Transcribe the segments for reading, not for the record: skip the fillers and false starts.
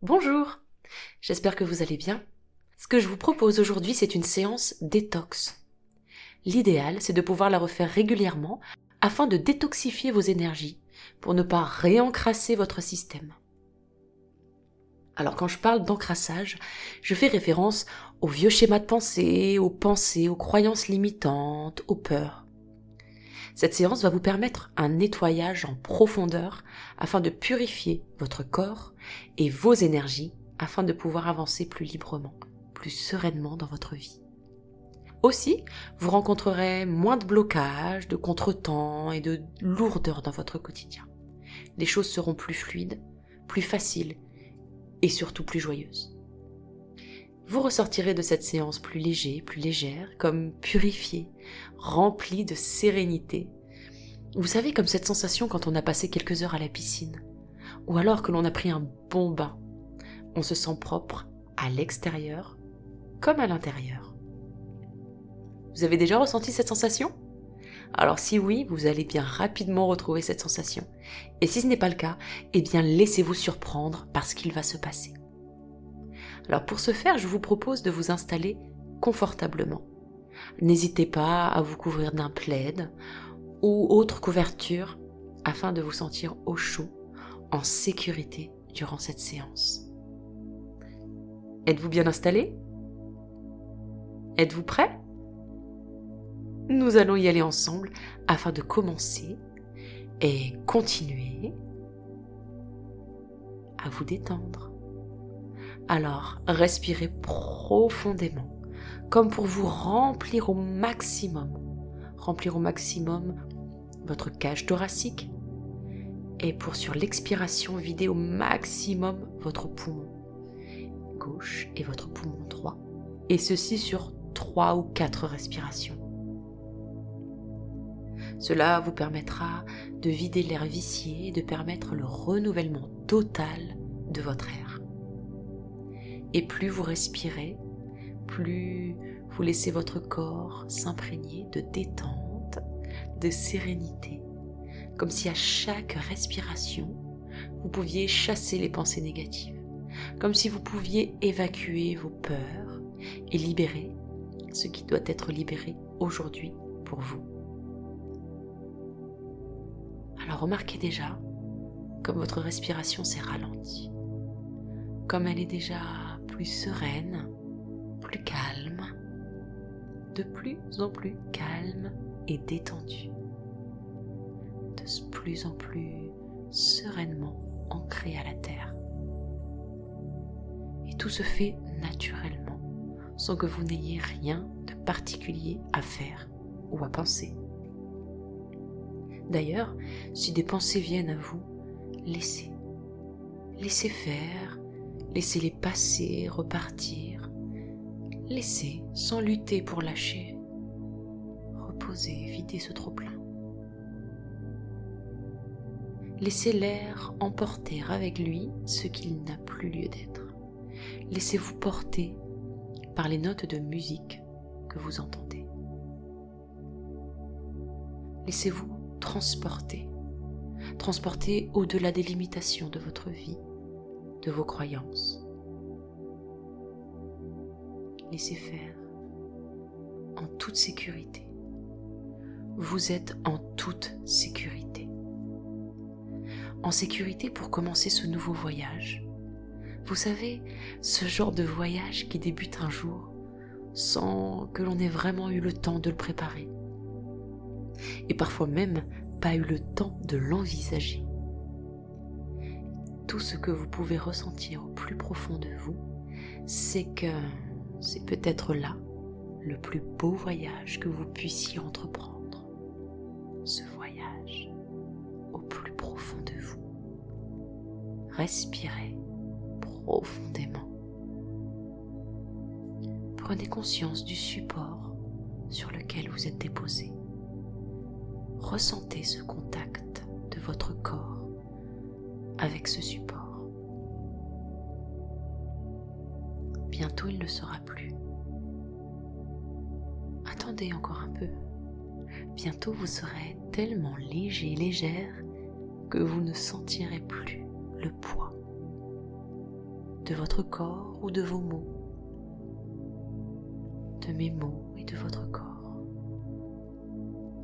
Bonjour, j'espère que vous allez bien. Ce que je vous propose aujourd'hui, c'est une séance détox. L'idéal, c'est de pouvoir la refaire régulièrement afin de détoxifier vos énergies pour ne pas réencrasser votre système. Alors quand je parle d'encrassage, je fais référence aux vieux schémas de pensée, aux croyances limitantes, aux peurs. Cette séance va vous permettre un nettoyage en profondeur afin de purifier votre corps et vos énergies afin de pouvoir avancer plus librement, plus sereinement dans votre vie. Aussi, vous rencontrerez moins de blocages, de contretemps et de lourdeur dans votre quotidien. Les choses seront plus fluides, plus faciles et surtout plus joyeuses. Vous ressortirez de cette séance plus léger, plus légère, comme purifié, rempli de sérénité. Vous savez, comme cette sensation quand on a passé quelques heures à la piscine, ou alors que l'on a pris un bon bain. On se sent propre à l'extérieur comme à l'intérieur. Vous avez déjà ressenti cette sensation ? Alors si oui, vous allez bien rapidement retrouver cette sensation. Et si ce n'est pas le cas, eh bien laissez-vous surprendre par ce qu'il va se passer. Alors pour ce faire, je vous propose de vous installer confortablement. N'hésitez pas à vous couvrir d'un plaid ou autre couverture afin de vous sentir au chaud, en sécurité durant cette séance. Êtes-vous bien installé ? Êtes-vous prêt ? Nous allons y aller ensemble afin de commencer et continuer à vous détendre. Alors, respirez profondément, comme pour vous remplir au maximum votre cage thoracique et pour sur l'expiration vider au maximum votre poumon gauche et votre poumon droit, et ceci sur 3 ou 4 respirations. Cela vous permettra de vider l'air vicié et de permettre le renouvellement total de votre air. Et plus vous respirez, plus vous laissez votre corps s'imprégner de détente, de sérénité, comme si à chaque respiration, vous pouviez chasser les pensées négatives, comme si vous pouviez évacuer vos peurs et libérer ce qui doit être libéré aujourd'hui pour vous. Alors remarquez déjà comme votre respiration s'est ralentie, comme elle est déjà plus sereine, plus calme, de plus en plus calme et détendue, de plus en plus sereinement ancrée à la terre. Et tout se fait naturellement, sans que vous n'ayez rien de particulier à faire ou à penser. D'ailleurs, si des pensées viennent à vous, laissez faire, laissez-les passer, repartir. Laissez sans lutter pour lâcher. Reposez, videz ce trop-plein. Laissez l'air emporter avec lui ce qu'il n'a plus lieu d'être. Laissez-vous porter par les notes de musique que vous entendez. Laissez-vous transporter au-delà des limitations de votre vie, de vos croyances. Laissez faire en toute sécurité. Vous êtes en toute sécurité. En sécurité pour commencer ce nouveau voyage. Vous savez, ce genre de voyage qui débute un jour sans que l'on ait vraiment eu le temps de le préparer. Et parfois même pas eu le temps de l'envisager. Tout ce que vous pouvez ressentir au plus profond de vous, c'est que c'est peut-être là le plus beau voyage que vous puissiez entreprendre. Ce voyage au plus profond de vous. Respirez profondément. Prenez conscience du support sur lequel vous êtes déposé. Ressentez ce contact de votre corps avec ce support. Bientôt, il ne sera plus. Attendez encore un peu. Bientôt, vous serez tellement léger, légère, que vous ne sentirez plus le poids. de votre corps ou de vos mots, de mes mots et de votre corps.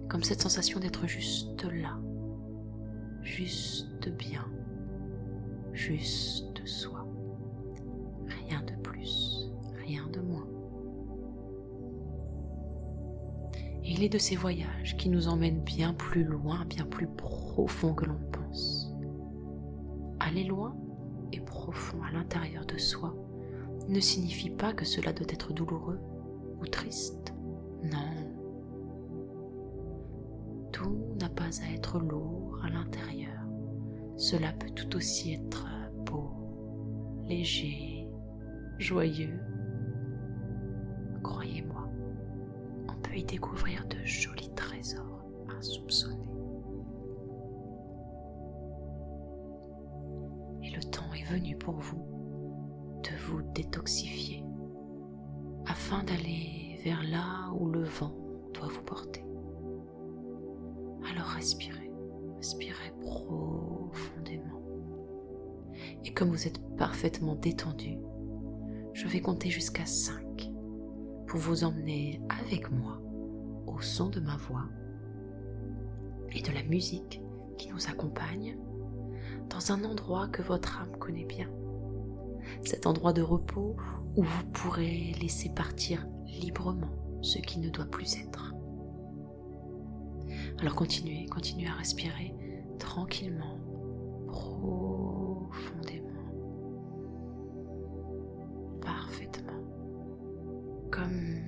Comme cette sensation d'être juste là, juste bien, juste soi. Rien de plus, rien de moins. Et il est de ces voyages qui nous emmènent bien plus loin, bien plus profond que l'on pense. Aller loin et profond à l'intérieur de soi ne signifie pas que cela doit être douloureux ou triste. Non. Tout n'a pas à être lourd à l'intérieur. Cela peut tout aussi être beau, léger, joyeux. Croyez-moi, on peut y découvrir de jolis trésors insoupçonnés. Et le temps est venu pour vous de vous détoxifier afin d'aller vers là où le vent doit vous porter. Alors respirez, respirez profondément. Et comme vous êtes parfaitement détendu, je vais compter jusqu'à 5 pour vous emmener avec moi au son de ma voix et de la musique qui nous accompagne dans un endroit que votre âme connaît bien. Cet endroit de repos où vous pourrez laisser partir librement ce qui ne doit plus être. Alors continuez à respirer tranquillement, profondément, parfaitement, comme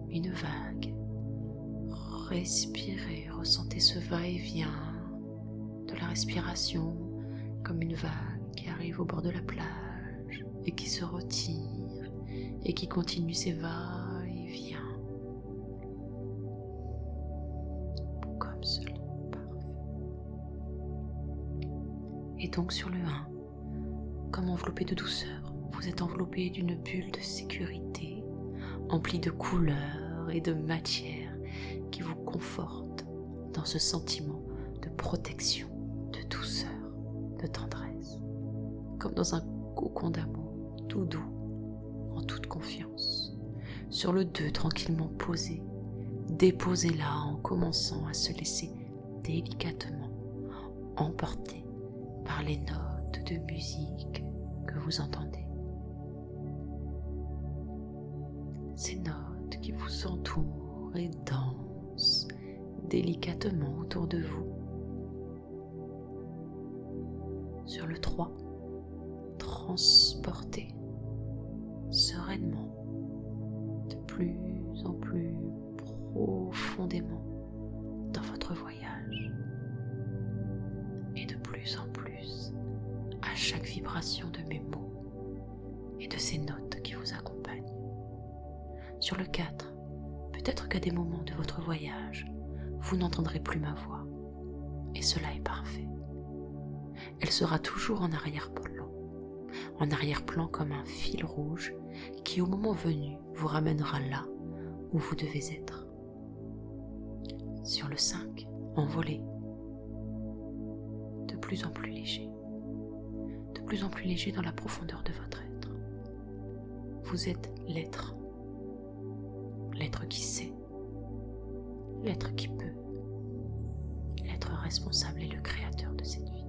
une vague. Respirez, ressentez ce va-et-vient de la respiration, comme une vague qui arrive au bord de la plage et qui se retire et qui continue ses va-et-vient. Comme cela, parfait. Et donc sur le 1, comme enveloppé de douceur, vous êtes enveloppé d'une bulle de sécurité, emplie de couleurs et de matière qui vous conforte dans ce sentiment de protection, de douceur, de tendresse, comme dans un cocon d'amour tout doux, en toute confiance. Sur le 2, tranquillement posé, déposez-la en commençant à se laisser délicatement emporter par les notes de musique que vous entendez. Ces notes qui vous entourent et dansent délicatement autour de vous. Sur le 3, transportez sereinement, de plus en plus profondément dans votre voyage, et de plus en plus à chaque vibration de mes mots et de ces notes qui vous accompagnent. Sur le 4, peut-être qu'à des moments de votre voyage, vous n'entendrez plus ma voix, et cela est parfait. Elle sera toujours en arrière-plan comme un fil rouge qui, au moment venu, vous ramènera là où vous devez être. Sur le 5, envolé, de plus en plus léger dans la profondeur de votre être. Vous êtes l'être qui sait, l'être qui peut, l'être responsable et le créateur de cette vie.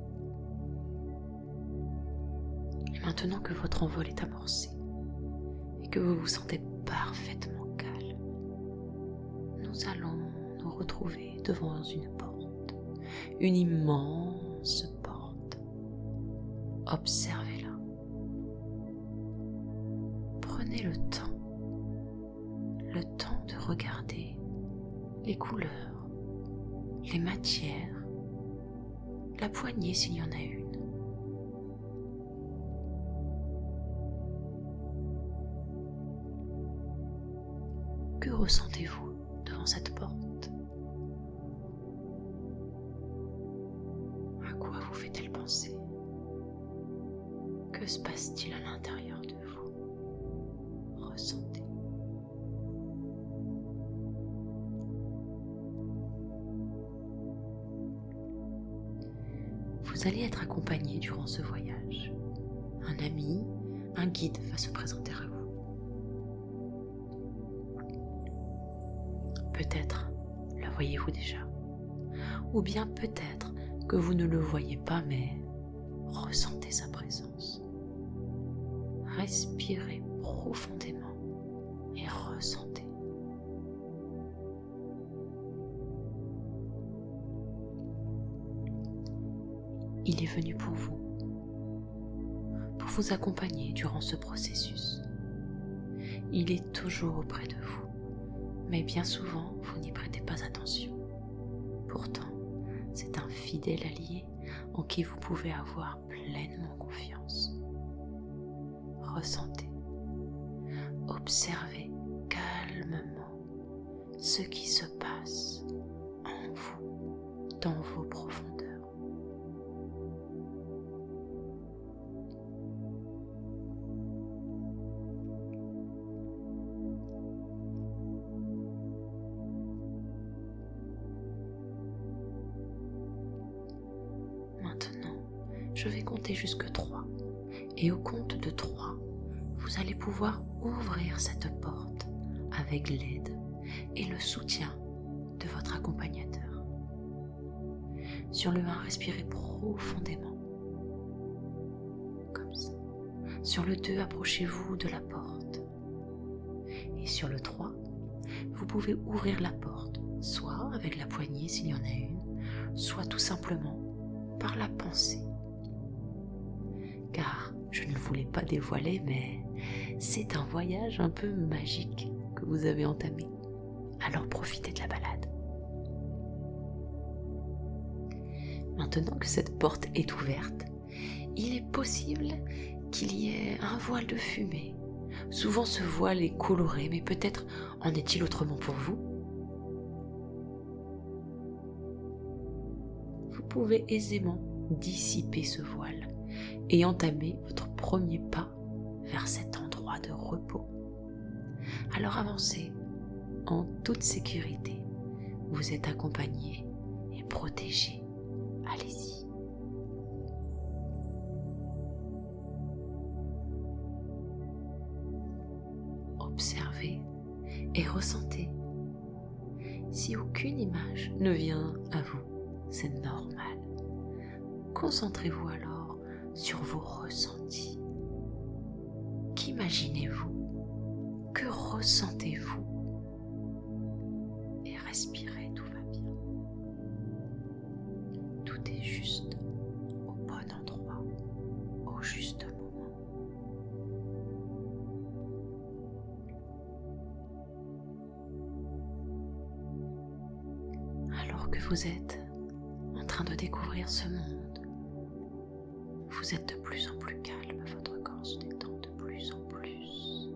Et maintenant que votre envol est amorcé et que vous vous sentez parfaitement calme, nous allons nous retrouver devant une porte, une immense porte. Observez-la. Prenez le temps de regarder les couleurs, les matières, la poignée s'il y en a une. Que ressentez-vous devant cette porte? À quoi vous fait-elle penser? Que se passe-t-il à l'intérieur de vous? Ressentez. Vous allez être accompagné durant ce voyage. Un ami, un guide va se présenter à vous. Peut-être le voyez-vous déjà, ou bien peut-être que vous ne le voyez pas, mais ressentez sa présence. Respirez profondément et ressentez. Il est venu pour vous accompagner durant ce processus. Il est toujours auprès de vous, mais bien souvent, vous n'y prêtez pas attention. Pourtant, c'est un fidèle allié en qui vous pouvez avoir pleinement confiance. Ressentez, observez calmement ce qui se passe en vous, dans vos profondeurs. Maintenant, je vais compter jusque 3. Et au compte de 3, vous allez pouvoir ouvrir cette porte avec l'aide et le soutien de votre accompagnateur. Sur le 1, respirez profondément, comme ça. Sur le 2, approchez-vous de la porte. Et sur le 3, vous pouvez ouvrir la porte, soit avec la poignée s'il y en a une, soit tout simplement par la pensée. Car je ne vous l'ai pas dévoilé, mais c'est un voyage un peu magique que vous avez entamé. Alors profitez de la balade. Maintenant que cette porte est ouverte, il est possible qu'il y ait un voile de fumée. Souvent ce voile est coloré, mais peut-être en est-il autrement pour vous? Vous pouvez aisément dissiper ce voile et entamer votre premier pas vers cet endroit de repos. Alors avancez en toute sécurité. Vous êtes accompagné et protégé. Allez-y. Observez et ressentez. Si aucune image ne vient à vous, c'est normal. Concentrez-vous alors sur vos ressentis. Qu'imaginez-vous? Que ressentez-vous? Et respirez, tout va bien. Tout est juste au bon endroit, au juste moment. Alors que vous êtes en train de découvrir ce monde, vous êtes de plus en plus calme, votre corps se détend de plus en plus.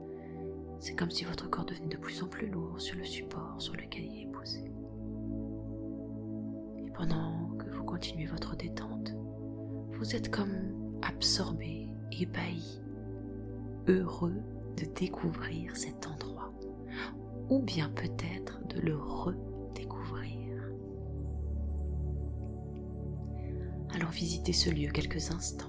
C'est comme si votre corps devenait de plus en plus lourd sur le support sur lequel il est posé. Et pendant que vous continuez votre détente, vous êtes comme absorbé, ébahi, heureux de découvrir cet endroit, ou bien peut-être de le redécouvrir. Alors visitez ce lieu quelques instants.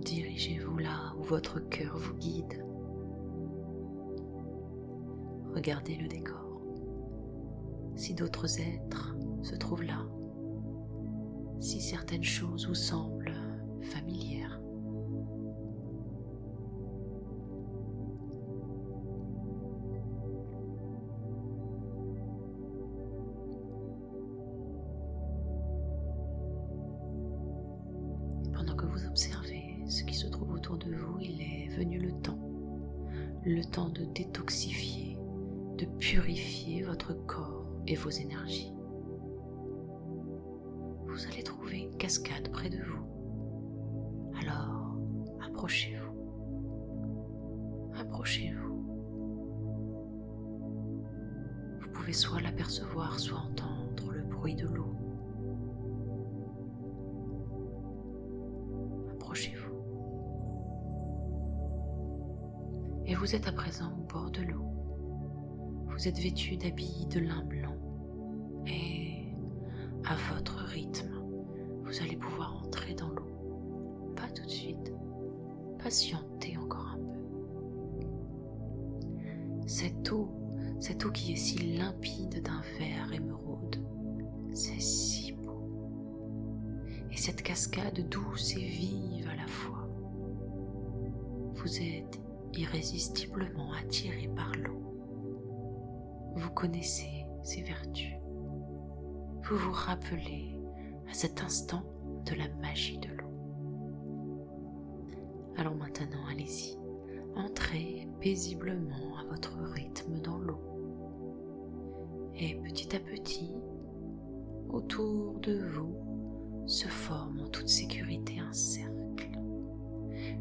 Dirigez-vous là où votre cœur vous guide. Regardez le décor. Si d'autres êtres se trouvent là, si certaines choses vous semblent familières, pendant que vous observez ce qui se trouve autour de vous, il est venu le temps de détoxifier, de purifier votre corps et vos énergies. Vous allez trouver une cascade près de vous. Alors, approchez-vous. Approchez-vous. Vous pouvez soit l'apercevoir, soit entendre le bruit de l'eau. Approchez-vous. Et vous êtes à présent au bord de l'eau. Vous êtes vêtu d'habits de lin blanc et à votre rythme, vous allez pouvoir entrer dans l'eau. Pas tout de suite. Patientez encore un peu. Cette eau qui est si limpide d'un vert émeraude, c'est si beau. Et cette cascade douce et vive à la fois, vous êtes irrésistiblement attiré par l'eau. Vous connaissez ses vertus. Vous vous rappelez à cet instant de la magie de l'eau. Alors maintenant, allez-y, entrez paisiblement à votre rythme dans l'eau. Et petit à petit, autour de vous, se forme en toute sécurité un cercle,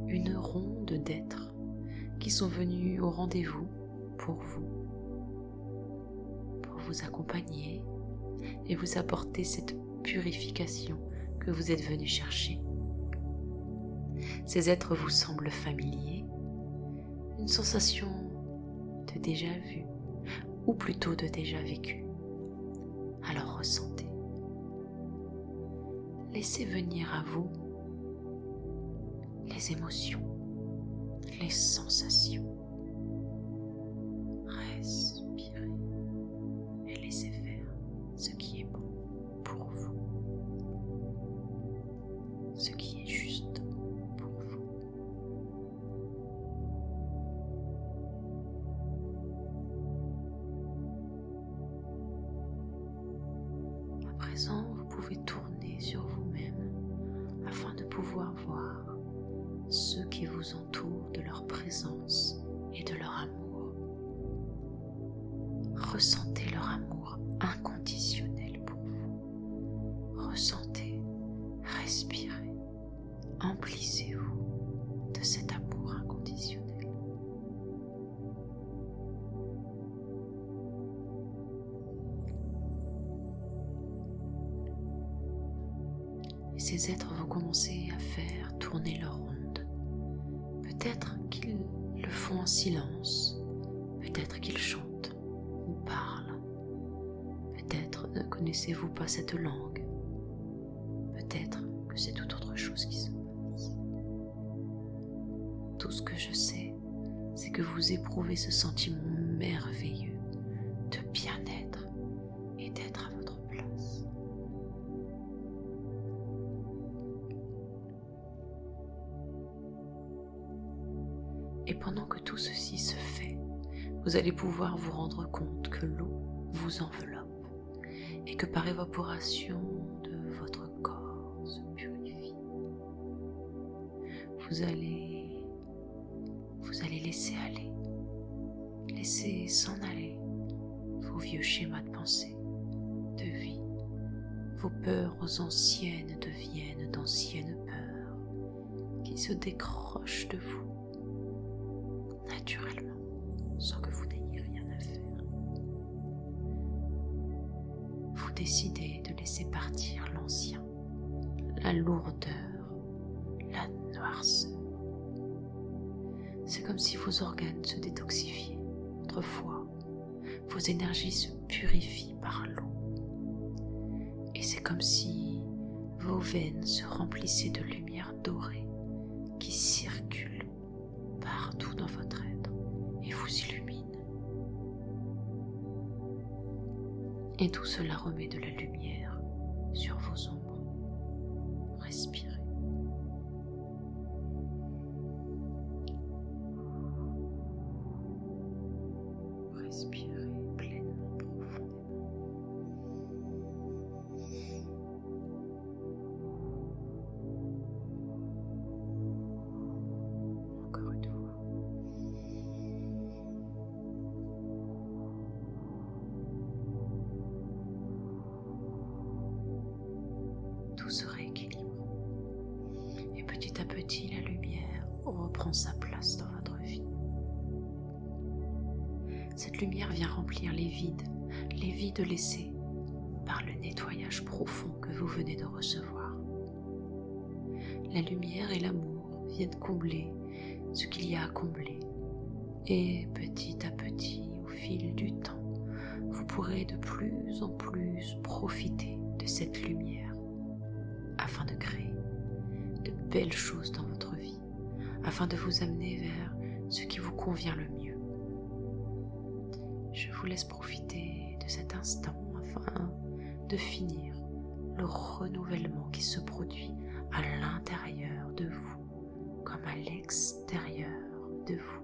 une ronde d'êtres qui sont venus au rendez-vous pour vous accompagner et vous apporter cette purification que vous êtes venu chercher. Ces êtres vous semblent familiers, une sensation de déjà vu, ou plutôt de déjà vécu. Alors ressentez. Laissez venir à vous les émotions, les sensations. Respirez et laissez faire ce qui est bon pour vous, ce qui est juste pour vous. À présent, vous pouvez tourner sur vous-même afin de pouvoir voir ceux qui vous entourent de leur présence et de leur amour. Ressentez leur amour inconditionnel pour vous. Ressentez, respirez, emplissez-vous de cet amour inconditionnel. Et ces êtres vont commencer à faire tourner leur ronde. Peut-être qu'ils le font en silence, peut-être qu'ils chantent ou parlent, peut-être ne connaissez-vous pas cette langue, peut-être que c'est toute autre chose qui se passe. Tout ce que je sais, c'est que vous éprouvez ce sentiment merveilleux de bien-être et d'être à votre place. Et pendant que tout ceci se fait, vous allez pouvoir vous rendre compte que l'eau vous enveloppe et que par évaporation de votre corps se purifie. Vous allez laisser aller, laisser s'en aller vos vieux schémas de pensée, de vie. Vos peurs anciennes deviennent d'anciennes peurs qui se décrochent de vous naturellement, sans que vous n'ayez rien à faire. Vous décidez de laisser partir l'ancien, la lourdeur, la noirceur. C'est comme si vos organes se détoxifiaient, votre foie, vos énergies se purifient par l'eau. Et c'est comme si vos veines se remplissaient de lumière dorée qui circule partout dans votre être et vous illumine. Et tout cela remet de la lumière sur vos ombres. Respirez. Respirez pleinement, profondément. Encore une fois. Tout se rééquilibre. Et petit à petit, la lumière reprend sa place dans votre vie. Cette lumière vient remplir les vides laissés par le nettoyage profond que vous venez de recevoir. La lumière et l'amour viennent combler ce qu'il y a à combler. Et petit à petit, au fil du temps, vous pourrez de plus en plus profiter de cette lumière afin afin de créer de belles choses dans votre vie, afin de vous amener vers ce qui vous convient le mieux. Je vous laisse profiter de cet instant afin de finir le renouvellement qui se produit à l'intérieur de vous comme à l'extérieur de vous.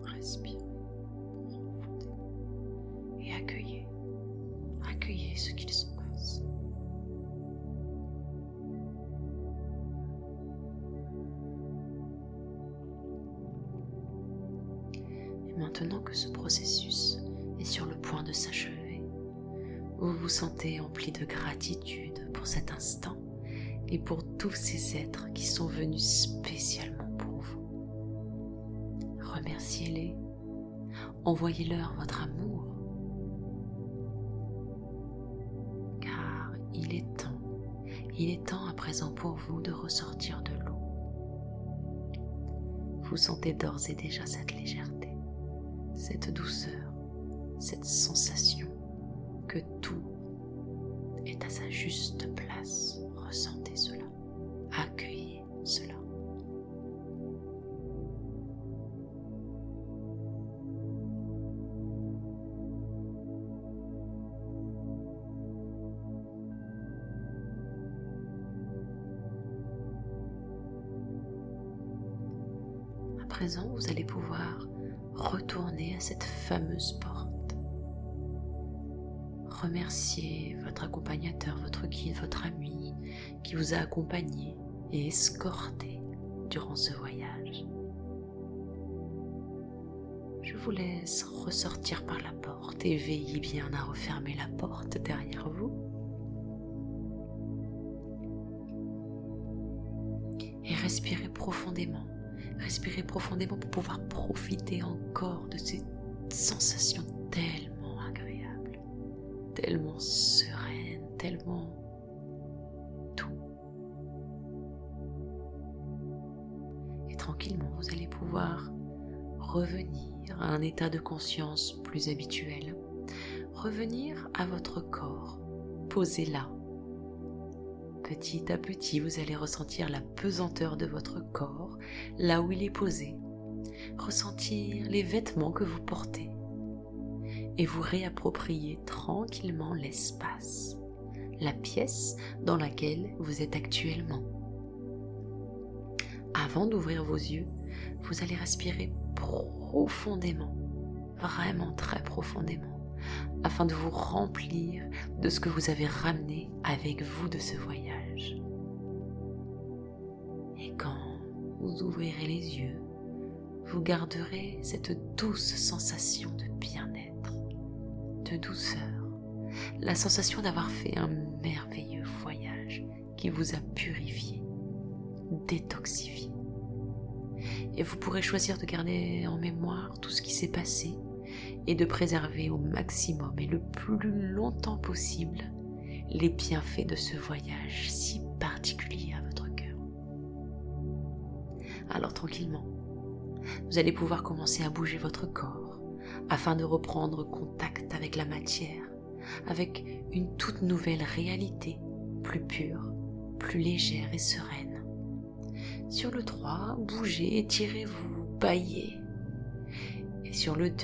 Respirez profondément et accueillez ce qu'il se passe. Et maintenant que ce processus est sur le point de s'achever, vous vous sentez empli de gratitude pour cet instant et pour tous ces êtres qui sont venus spécialement pour vous. Remerciez-les, envoyez-leur votre amour, car il est temps à présent pour vous de ressortir de l'eau. Vous sentez d'ores et déjà cette légèreté, cette douceur, cette sensation que tout est à sa juste place. Ressentez cela, accueillez cela. À présent, vous allez pouvoir retourner à cette fameuse porte. Remerciez votre accompagnateur, votre guide, votre ami qui vous a accompagné et escorté durant ce voyage. Je vous laisse ressortir par la porte et veillez bien à refermer la porte derrière vous. Et respirez profondément pour pouvoir profiter encore de ces sensations tellement agréables, tellement sereines, tellement doux. Et tranquillement, vous allez pouvoir revenir à un état de conscience plus habituel, revenir à votre corps, posé là. Petit à petit, vous allez ressentir la pesanteur de votre corps, là où il est posé, ressentir les vêtements que vous portez et vous réapproprier tranquillement l'espace, la pièce dans laquelle vous êtes actuellement. Avant d'ouvrir vos yeux, vous allez respirer profondément, vraiment très profondément, afin de vous remplir de ce que vous avez ramené avec vous de ce voyage. Et quand vous ouvrirez les yeux, vous garderez cette douce sensation de bien-être, de douceur, la sensation d'avoir fait un merveilleux voyage qui vous a purifié, détoxifié. Et vous pourrez choisir de garder en mémoire tout ce qui s'est passé et de préserver au maximum et le plus longtemps possible les bienfaits de ce voyage si particulier à votre cœur. Alors tranquillement, vous allez pouvoir commencer à bouger votre corps afin de reprendre contact avec la matière, avec une toute nouvelle réalité, plus pure, plus légère et sereine. Sur le 3, bougez, étirez-vous, bâillez. Et sur le 2,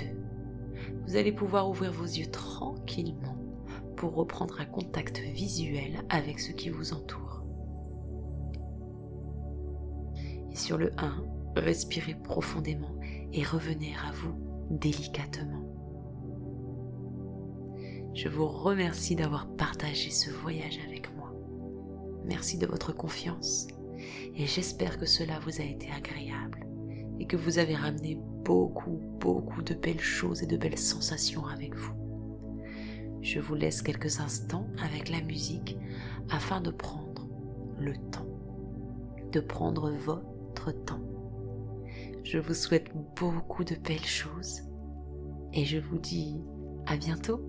vous allez pouvoir ouvrir vos yeux tranquillement pour reprendre un contact visuel avec ce qui vous entoure. Et sur le 1, respirez profondément et revenez à vous délicatement. Je vous remercie d'avoir partagé ce voyage avec moi. Merci de votre confiance et j'espère que cela vous a été agréable et que vous avez ramené beaucoup de belles choses et de belles sensations avec vous. Je vous laisse quelques instants avec la musique afin de prendre le temps, de prendre votre temps. Je vous souhaite beaucoup de belles choses et je vous dis à bientôt.